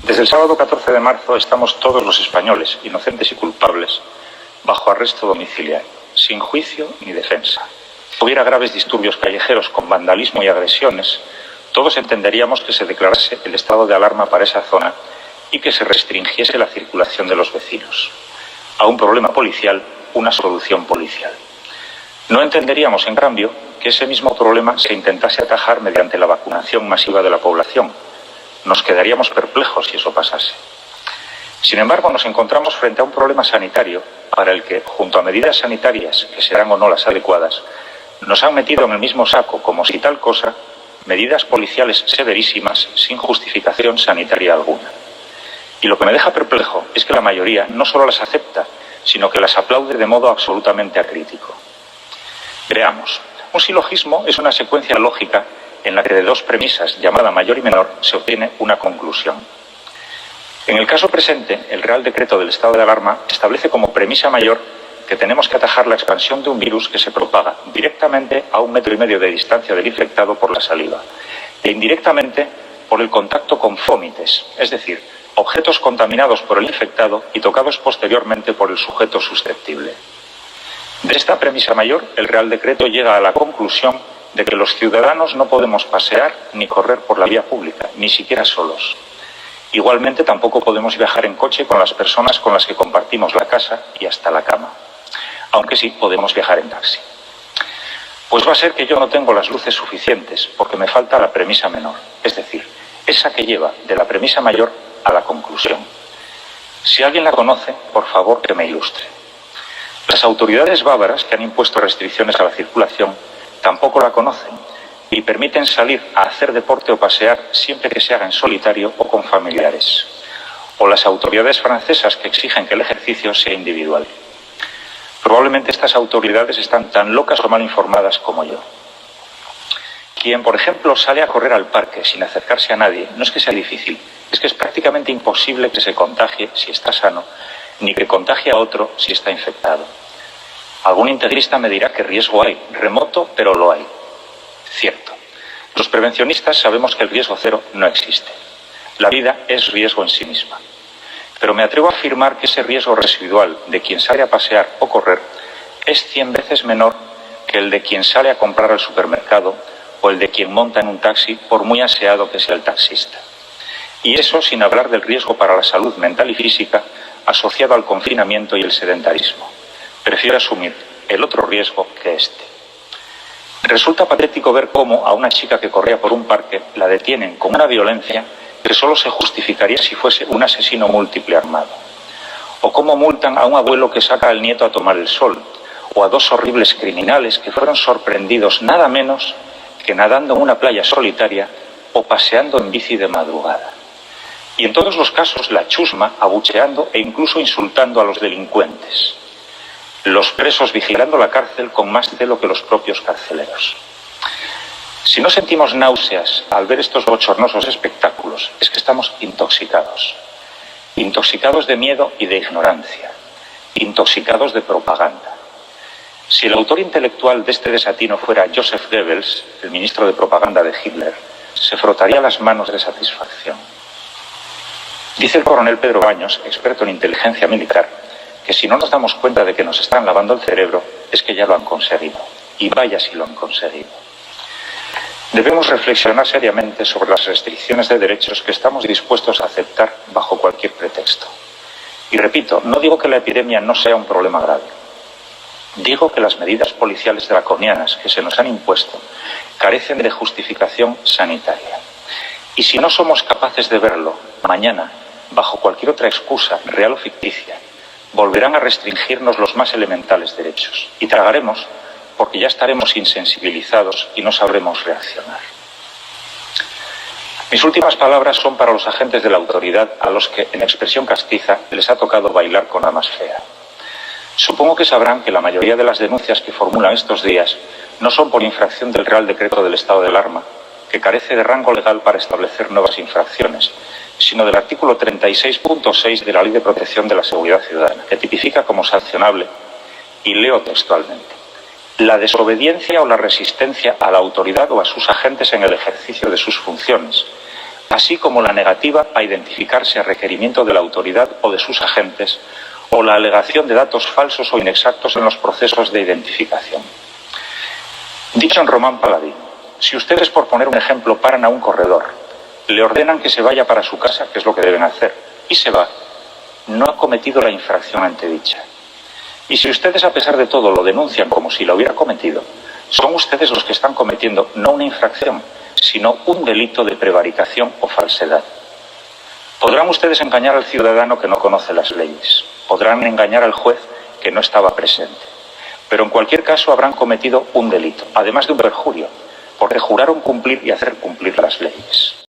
Desde el sábado 14 de marzo estamos todos los españoles, inocentes y culpables, bajo arresto domiciliario, sin juicio ni defensa. Si hubiera graves disturbios callejeros con vandalismo y agresiones, todos entenderíamos que se declarase el estado de alarma para esa zona y que se restringiese la circulación de los vecinos. A un problema policial, una solución policial. No entenderíamos, en cambio, que ese mismo problema se intentase atajar mediante la vacunación masiva de la población. Nos quedaríamos perplejos si eso pasase. Sin embargo, nos encontramos frente a un problema sanitario para el que, junto a medidas sanitarias, que serán o no las adecuadas, nos han metido en el mismo saco, como si tal cosa, medidas policiales severísimas sin justificación sanitaria alguna. Y lo que me deja perplejo es que la mayoría no solo las acepta, sino que las aplaude de modo absolutamente acrítico. Veamos. Un silogismo es una secuencia lógica en la que de dos premisas, llamada mayor y menor, se obtiene una conclusión. En el caso presente, el Real Decreto del estado de alarma establece como premisa mayor que tenemos que atajar la expansión de un virus que se propaga directamente a 1,5 metros de distancia del infectado por la saliva e indirectamente por el contacto con fómites, es decir, objetos contaminados por el infectado y tocados posteriormente por el sujeto susceptible. De esta premisa mayor, el Real Decreto llega a la conclusión de que los ciudadanos no podemos pasear ni correr por la vía pública, ni siquiera solos. Igualmente, tampoco podemos viajar en coche con las personas con las que compartimos la casa y hasta la cama, aunque sí podemos viajar en taxi. Pues va a ser que yo no tengo las luces suficientes, porque me falta la premisa menor, es decir, esa que lleva de la premisa mayor a la conclusión. Si alguien la conoce, por favor que me ilustre. Las autoridades bávaras que han impuesto restricciones a la circulación tampoco la conocen y permiten salir a hacer deporte o pasear siempre que se haga en solitario o con familiares. O las autoridades francesas que exigen que el ejercicio sea individual. Probablemente estas autoridades están tan locas o mal informadas como yo. Quien, por ejemplo, sale a correr al parque sin acercarse a nadie, no es que sea difícil, es que es prácticamente imposible que se contagie si está sano, ni que contagie a otro si está infectado. Algún integrista me dirá que riesgo hay, remoto, pero lo hay. Cierto. Los prevencionistas sabemos que el riesgo cero no existe. La vida es riesgo en sí misma. Pero me atrevo a afirmar que ese riesgo residual de quien sale a pasear o correr es 100 veces menor que el de quien sale a comprar al supermercado o el de quien monta en un taxi, por muy aseado que sea el taxista. Y eso sin hablar del riesgo para la salud mental y física asociado al confinamiento y el sedentarismo. Prefiero asumir el otro riesgo que este. Resulta patético ver cómo a una chica que corría por un parque la detienen con una violencia que solo se justificaría si fuese un asesino múltiple armado. O cómo multan a un abuelo que saca al nieto a tomar el sol, o a dos horribles criminales que fueron sorprendidos nada menos que nadando en una playa solitaria o paseando en bici de madrugada. Y en todos los casos la chusma abucheando e incluso insultando a los delincuentes. Los presos vigilando la cárcel con más celo que los propios carceleros. Si no sentimos náuseas al ver estos bochornosos espectáculos, es que estamos intoxicados. Intoxicados de miedo y de ignorancia. Intoxicados de propaganda. Si el autor intelectual de este desatino fuera Joseph Goebbels, el ministro de propaganda de Hitler, se frotaría las manos de satisfacción. Dice el coronel Pedro Baños, experto en inteligencia militar, que si no nos damos cuenta de que nos están lavando el cerebro, es que ya lo han conseguido. Y vaya si lo han conseguido. Debemos reflexionar seriamente sobre las restricciones de derechos que estamos dispuestos a aceptar bajo cualquier pretexto. Y repito, no digo que la epidemia no sea un problema grave. Digo que las medidas policiales draconianas que se nos han impuesto carecen de justificación sanitaria. Y si no somos capaces de verlo, mañana, bajo cualquier otra excusa, real o ficticia, volverán a restringirnos los más elementales derechos. Y tragaremos porque ya estaremos insensibilizados y no sabremos reaccionar. Mis últimas palabras son para los agentes de la autoridad a los que, en expresión castiza, les ha tocado bailar con la más fea. Supongo que sabrán que la mayoría de las denuncias que formulan estos días no son por infracción del Real Decreto del estado de alarma, que carece de rango legal para establecer nuevas infracciones, sino del artículo 36.6 de la Ley de Protección de la Seguridad Ciudadana, que tipifica como sancionable, y leo textualmente, la desobediencia o la resistencia a la autoridad o a sus agentes en el ejercicio de sus funciones, así como la negativa a identificarse a requerimiento de la autoridad o de sus agentes, o la alegación de datos falsos o inexactos en los procesos de identificación. Dicho en Román Paladín, si ustedes, por poner un ejemplo, paran a un corredor, le ordenan que se vaya para su casa, que es lo que deben hacer, y se va, no ha cometido la infracción antedicha. Y si ustedes, a pesar de todo, lo denuncian como si lo hubiera cometido, son ustedes los que están cometiendo no una infracción, sino un delito de prevaricación o falsedad. Podrán ustedes engañar al ciudadano que no conoce las leyes, podrán engañar al juez que no estaba presente, pero en cualquier caso habrán cometido un delito, además de un perjurio, porque juraron cumplir y hacer cumplir las leyes.